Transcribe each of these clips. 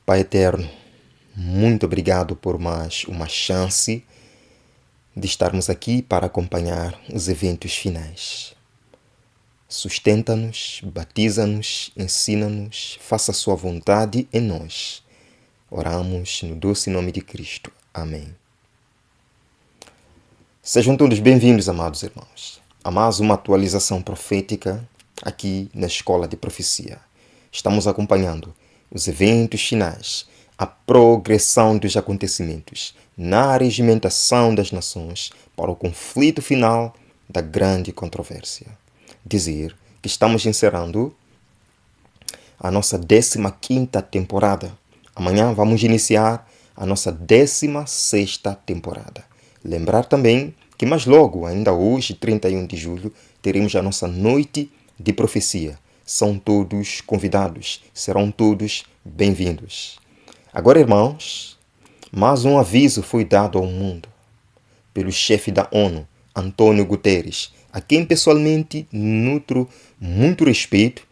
Pai eterno, muito obrigado por mais uma chance de estarmos aqui para acompanhar os eventos finais. Sustenta-nos, batiza-nos, ensina-nos, faça a sua vontade em nós. Oramos no doce nome de Cristo. Amém. Sejam todos bem-vindos, amados irmãos, a mais uma atualização profética aqui na Escola de Profecia. Estamos acompanhando os eventos finais, a progressão dos acontecimentos na regimentação das nações para o conflito final da grande controvérsia. Dizer que estamos encerrando a nossa 15ª temporada. Amanhã vamos iniciar a nossa 16ª temporada. Lembrar também que mais logo, ainda hoje, 31 de julho, teremos a nossa noite de profecia. São todos convidados, serão todos bem-vindos. Agora, irmãos, mais um aviso foi dado ao mundo pelo chefe da ONU, Antônio Guterres, a quem pessoalmente nutro muito respeito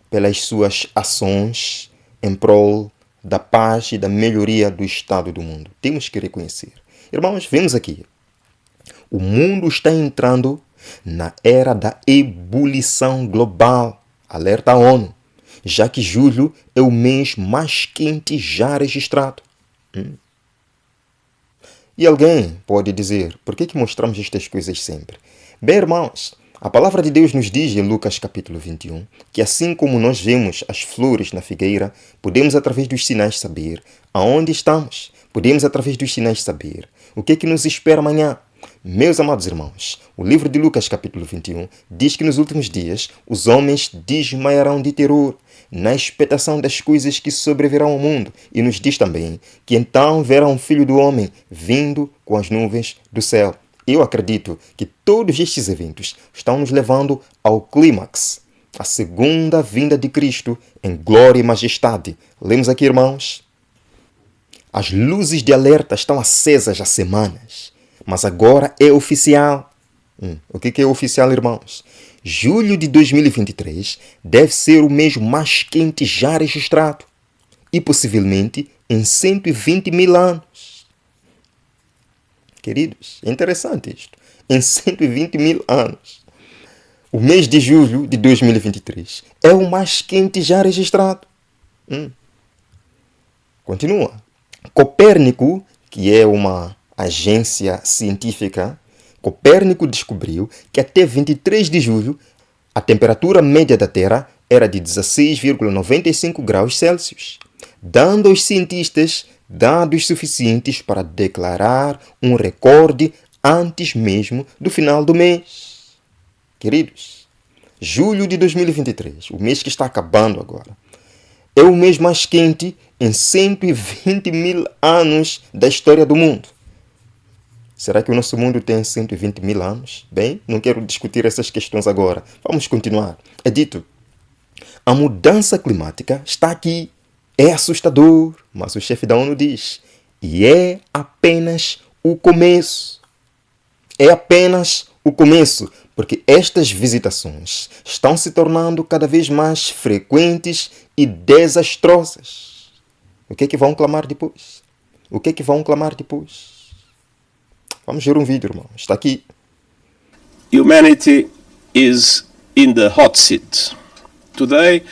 pelas suas ações em prol da paz e da melhoria do estado do mundo. Temos que reconhecer. Irmãos, vemos aqui. O mundo está entrando na era da ebulição global. Alerta a ONU, já que julho é o mês mais quente já registrado. E alguém pode dizer, por que mostramos estas coisas sempre? Bem, irmãos, a palavra de Deus nos diz em Lucas capítulo 21, que assim como nós vemos as flores na figueira, podemos através dos sinais saber aonde estamos. Podemos através dos sinais saber o que nos espera amanhã. Meus amados irmãos, o livro de Lucas capítulo 21 diz que nos últimos dias os homens desmaiarão de terror na expectação das coisas que sobrevirão ao mundo, e nos diz também que então verão o Filho do Homem vindo com as nuvens do céu. Eu acredito que todos estes eventos estão nos levando ao clímax, a segunda vinda de Cristo em glória e majestade. Lemos aqui, irmãos, as luzes de alerta estão acesas há semanas, mas agora é oficial. O que é oficial, irmãos? Julho de 2023 deve ser o mês mais quente já registrado e possivelmente em 120 mil anos. Queridos, é interessante isto. Em 120 mil anos. O mês de julho de 2023 é o mais quente já registrado. Continua. Copérnico, que é uma agência científica, Copérnico descobriu que até 23 de julho a temperatura média da Terra era de 16,95 graus Celsius, dando aos cientistas dados suficientes para declarar um recorde antes mesmo do final do mês. Queridos, julho de 2023, o mês que está acabando agora, é o mês mais quente em 120 mil anos da história do mundo. Será que o nosso mundo tem 120 mil anos? Bem, não quero discutir essas questões agora. Vamos continuar. É dito, a mudança climática está aqui. É assustador, mas o chefe da ONU diz, e é apenas o começo. É apenas o começo, porque estas visitações estão se tornando cada vez mais frequentes e desastrosas. O que é que vão clamar depois? O que é que vão clamar depois? Vamos ver um vídeo, irmão. Está aqui. Humanity is in the hot seat. Today,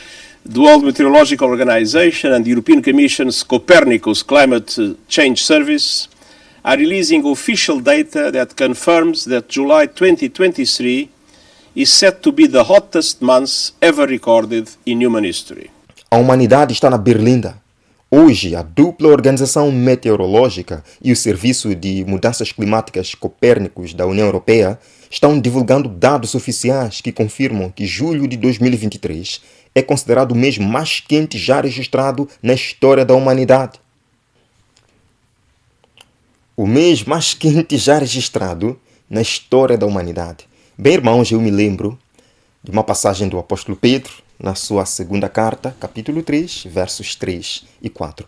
the World Meteorological Organization and the European Commission's Copernicus Climate Change Service are releasing official data that confirms that July 2023 is set to be the hottest month ever recorded in human history. A humanidade está na berlinda. Hoje, a dupla Organização Meteorológica e o Serviço de Mudanças Climáticas Copérnicos da União Europeia estão divulgando dados oficiais que confirmam que julho de 2023 é considerado o mês mais quente já registrado na história da humanidade. O mês mais quente já registrado na história da humanidade. Bem, irmãos, eu me lembro de uma passagem do apóstolo Pedro, na sua segunda carta, capítulo 3, versos 3 e 4.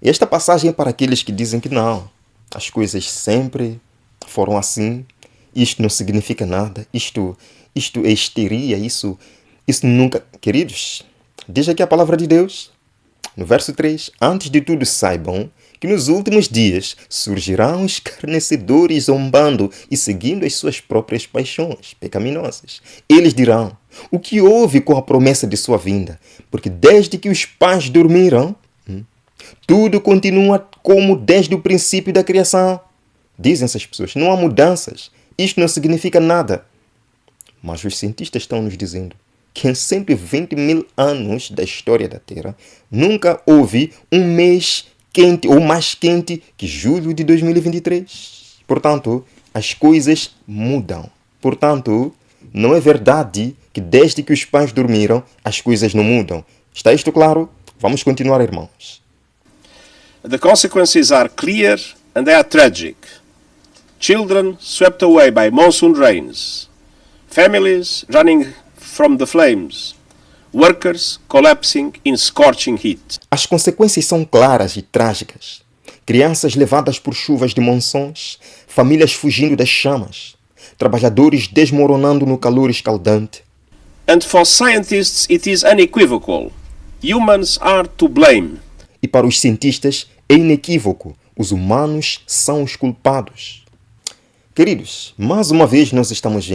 Esta passagem é para aqueles que dizem que não, as coisas sempre foram assim, isto não significa nada, isto é histeria, isso nunca... Queridos, diz aqui a palavra de Deus, No verso 3, antes de tudo saibam que nos últimos dias surgirão escarnecedores zombando e seguindo as suas próprias paixões pecaminosas. Eles dirão, o que houve com a promessa de sua vinda? Porque desde que os pais dormiram, tudo continua como desde o princípio da criação. Dizem essas pessoas, não há mudanças. Isto não significa nada. Mas os cientistas estão nos dizendo que em 120 mil anos da história da Terra, nunca houve um mês quente ou mais quente que julho de 2023. Portanto, as coisas mudam. Portanto, não é verdade que desde que os pais dormiram, as coisas não mudam. Está isto claro? Vamos continuar, irmãos. The consequences are clear and they are tragic. Children swept away by monsoon rains. Families running from the flames. Workers collapsing in scorching heat. As consequências são claras e trágicas. Crianças levadas por chuvas de monções, famílias fugindo das chamas, trabalhadores desmoronando no calor escaldante. And for scientists it is unequivocal. Humans are to blame. E para os cientistas é inequívoco. Os humanos são os culpados. Queridos, mais uma vez nós estamos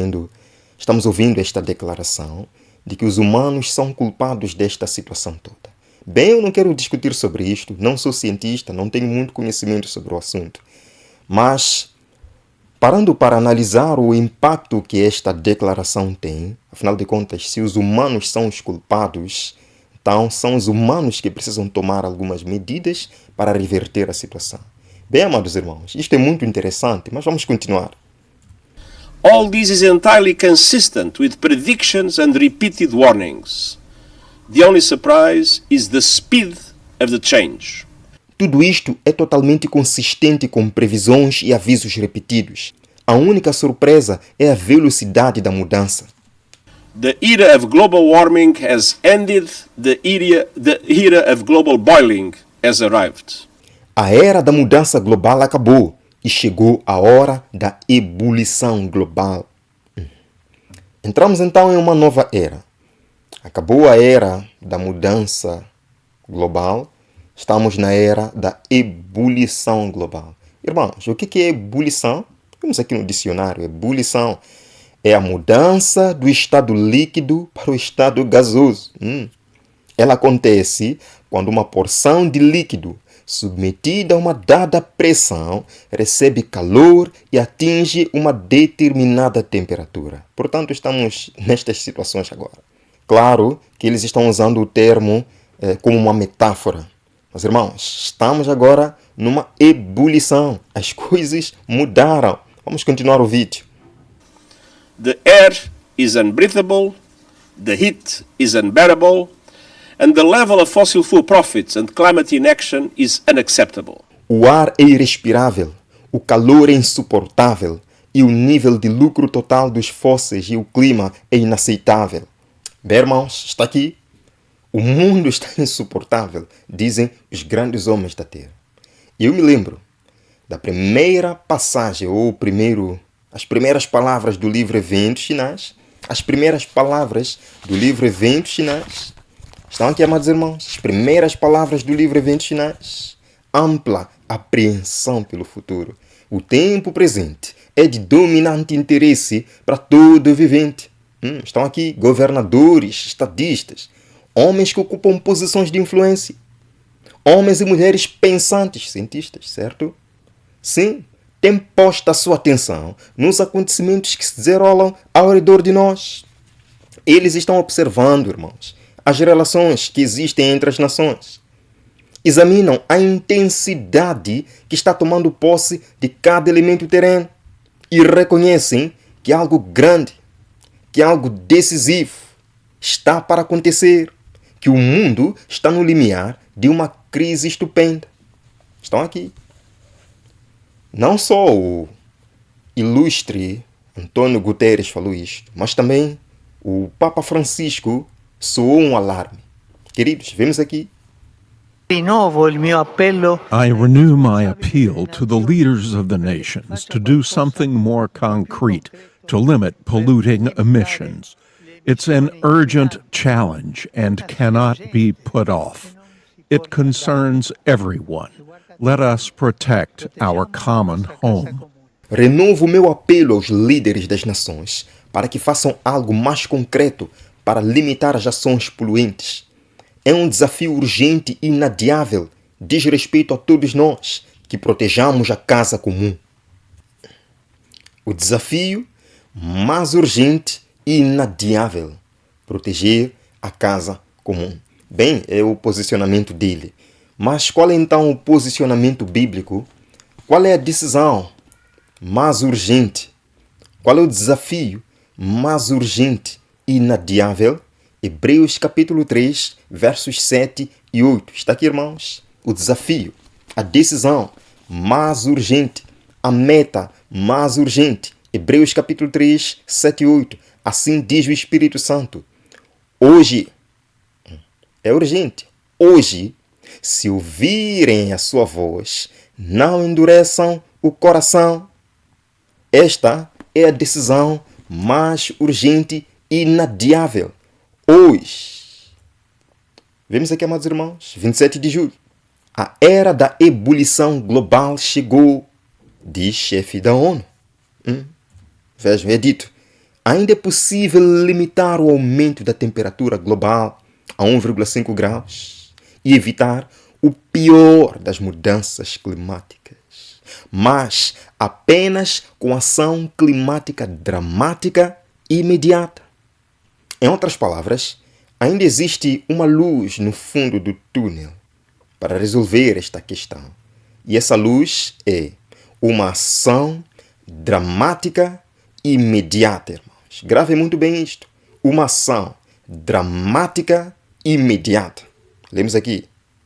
ouvindo esta declaração de que os humanos são culpados desta situação toda. Bem, eu não quero discutir sobre isto, não sou cientista, não tenho muito conhecimento sobre o assunto. Mas, parando para analisar o impacto que esta declaração tem, afinal de contas, se os humanos são os culpados, então são os humanos que precisam tomar algumas medidas para reverter a situação. Bem, amados irmãos, isto é muito interessante, mas vamos continuar. All this is entirely consistent with predictions and repeated warnings. The only surprise is the speed of the change. Tudo isto é totalmente consistente com previsões e avisos repetidos. A única surpresa é a velocidade da mudança. The era of global warming has ended, the era of global boiling has arrived. A era da mudança global acabou e chegou a hora da ebulição global. Entramos então em uma nova era. Acabou a era da mudança global, estamos na era da ebulição global. Irmãos, o que é ebulição? Vamos aqui no dicionário. Ebulição é a mudança do estado líquido para o estado gasoso. Ela acontece quando uma porção de líquido submetida a uma dada pressão, recebe calor e atinge uma determinada temperatura. Portanto, estamos nestas situações agora. Claro que eles estão usando o termo como uma metáfora. Mas, irmãos, estamos agora numa ebulição. As coisas mudaram. Vamos continuar o vídeo. The air is unbreathable, the heat is unbearable, and the level of fossil fuel profits and climate inaction is unacceptable. O ar é irrespirável, o calor é insuportável e o nível de lucro total dos fósseis e o clima é inaceitável. Bem, irmãos, está aqui. O mundo está insuportável, dizem os grandes homens da Terra. E eu me lembro da primeira passagem, as primeiras palavras do livro Eventos Finais. As primeiras palavras do livro Eventos Finais. Estão aqui, amados irmãos, as primeiras palavras do livro Eventos Finais. Ampla apreensão pelo futuro. O tempo presente é de dominante interesse para todo vivente. Estão aqui governadores, estadistas, homens que ocupam posições de influência, homens e mulheres pensantes, cientistas, certo? Sim, têm posto a sua atenção nos acontecimentos que se desenrolam ao redor de nós. Eles estão observando, irmãos, as relações que existem entre as nações. Examinam a intensidade que está tomando posse de cada elemento terreno e reconhecem que algo grande, que algo decisivo está para acontecer, que o mundo está no limiar de uma crise estupenda. Estão aqui. Não só o ilustre Antônio Guterres falou isto, mas também o Papa Francisco soou um alarme. Queridos, vemos aqui. I renew my appeal to the leaders of the nations to do something more concrete to limit polluting emissions. It's an urgent challenge and cannot be put off. It concerns everyone. Let us protect our common home. Renovo o meu apelo aos líderes das nações para que façam algo mais concreto para limitar as ações poluentes. É um desafio urgente e inadiável. Diz respeito a todos nós que protejamos a casa comum. O desafio mais urgente e inadiável: proteger a casa comum. Bem, é o posicionamento dele. Mas qual é então o posicionamento bíblico? Qual é a decisão mais urgente? Qual é o desafio mais urgente e inadiável? Hebreus capítulo 3, versos 7 e 8. Está aqui, irmãos. O desafio, a decisão mais urgente, a meta mais urgente. Hebreus capítulo 3, 7 e 8. Assim diz o Espírito Santo. Hoje, é urgente, hoje, se ouvirem a sua voz, não endureçam o coração. Esta é a decisão mais urgente e inadiável. Hoje. Vemos aqui, amados irmãos, 27 de julho. A era da ebulição global chegou, diz chefe da ONU. Vejam, é dito. Ainda é possível limitar o aumento da temperatura global a 1,5 graus e evitar o pior das mudanças climáticas, mas apenas com ação climática dramática e imediata. Em outras palavras, ainda existe uma luz no fundo do túnel para resolver esta questão. E essa luz é uma ação dramática e imediata, irmãos. Gravem muito bem isto. Uma ação dramática e imediata. Lemos aqui.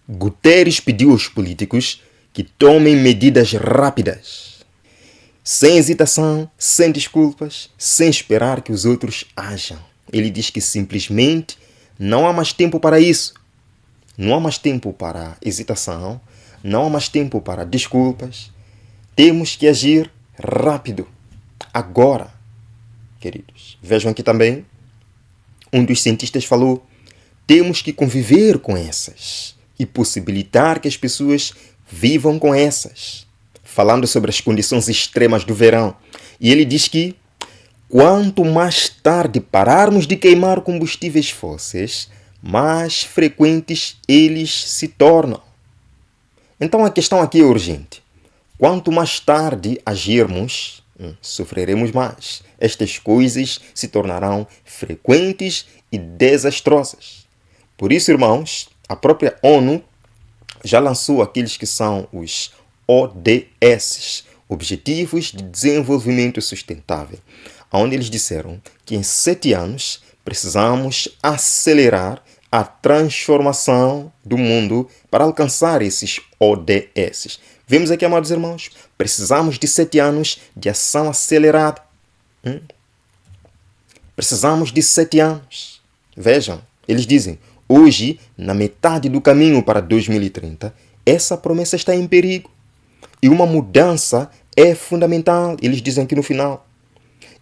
Guterres pediu aos políticos que tomem medidas rápidas, sem hesitação, sem desculpas, sem esperar que os outros ajam. Ele diz que simplesmente não há mais tempo para isso. Não há mais tempo para hesitação, não há mais tempo para desculpas. Temos que agir rápido, agora, queridos. Vejam aqui também, um dos cientistas falou: temos que conviver com essas e possibilitar que as pessoas vivam com essas. Falando sobre as condições extremas do verão. E ele diz que quanto mais tarde pararmos de queimar combustíveis fósseis, mais frequentes eles se tornam. Então a questão aqui é urgente. Quanto mais tarde agirmos, sofreremos mais. Estas coisas se tornarão frequentes e desastrosas. Por isso, irmãos, a própria ONU já lançou aqueles que são os ODS, Objetivos de Desenvolvimento Sustentável, onde eles disseram que em 7 anos precisamos acelerar a transformação do mundo para alcançar esses ODS. Vemos aqui, amados irmãos, precisamos de 7 anos de ação acelerada. Precisamos de 7 anos. Vejam, eles dizem, hoje, na metade do caminho para 2030, essa promessa está em perigo. E uma mudança é fundamental, eles dizem aqui no final.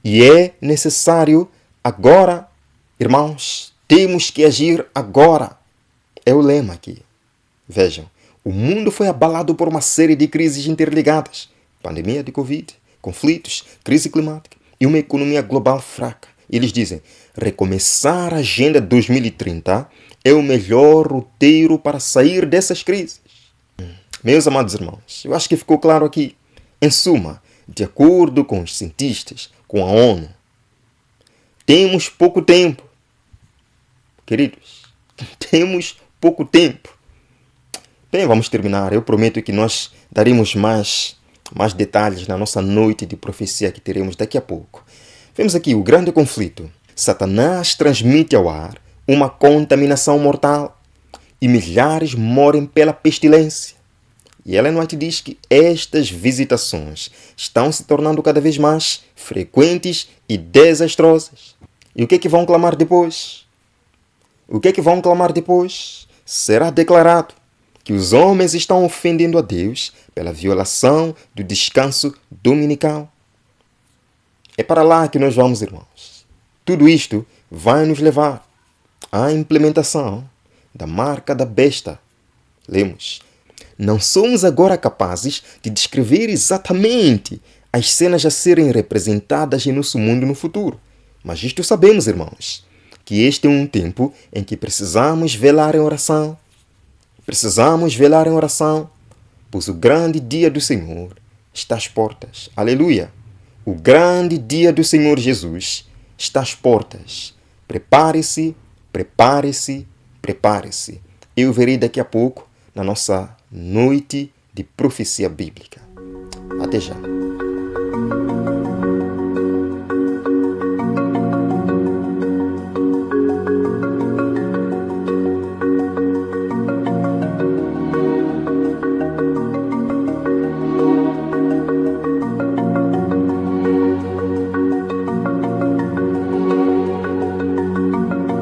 E é necessário agora, irmãos, temos que agir agora. É o lema aqui. Vejam, o mundo foi abalado por uma série de crises interligadas. Pandemia de Covid, conflitos, crise climática e uma economia global fraca. Eles dizem, recomeçar a Agenda 2030 é o melhor roteiro para sair dessas crises. Meus amados irmãos, eu acho que ficou claro aqui. Em suma, de acordo com os cientistas, com a ONU, temos pouco tempo. Queridos, temos pouco tempo. Bem, vamos terminar. Eu prometo que nós daremos mais detalhes na nossa noite de profecia que teremos daqui a pouco. Vemos aqui o grande conflito. Satanás transmite ao ar uma contaminação mortal e milhares morrem pela pestilência. E Ellen White diz que estas visitações estão se tornando cada vez mais frequentes e desastrosas. E o que é que vão clamar depois? O que é que vão clamar depois? Será declarado que os homens estão ofendendo a Deus pela violação do descanso dominical. É para lá que nós vamos, irmãos. Tudo isto vai nos levar à implementação da marca da besta Lemos: não somos agora capazes de descrever exatamente as cenas a serem representadas em nosso mundo no futuro. Mas isto sabemos, irmãos, que este é um tempo em que precisamos velar em oração. Precisamos velar em oração, pois o grande dia do Senhor está às portas. Aleluia! O grande dia do Senhor Jesus está às portas. Prepare-se, prepare-se, prepare-se. Eu verei daqui a pouco na nossa noite de profecia bíblica. Até já.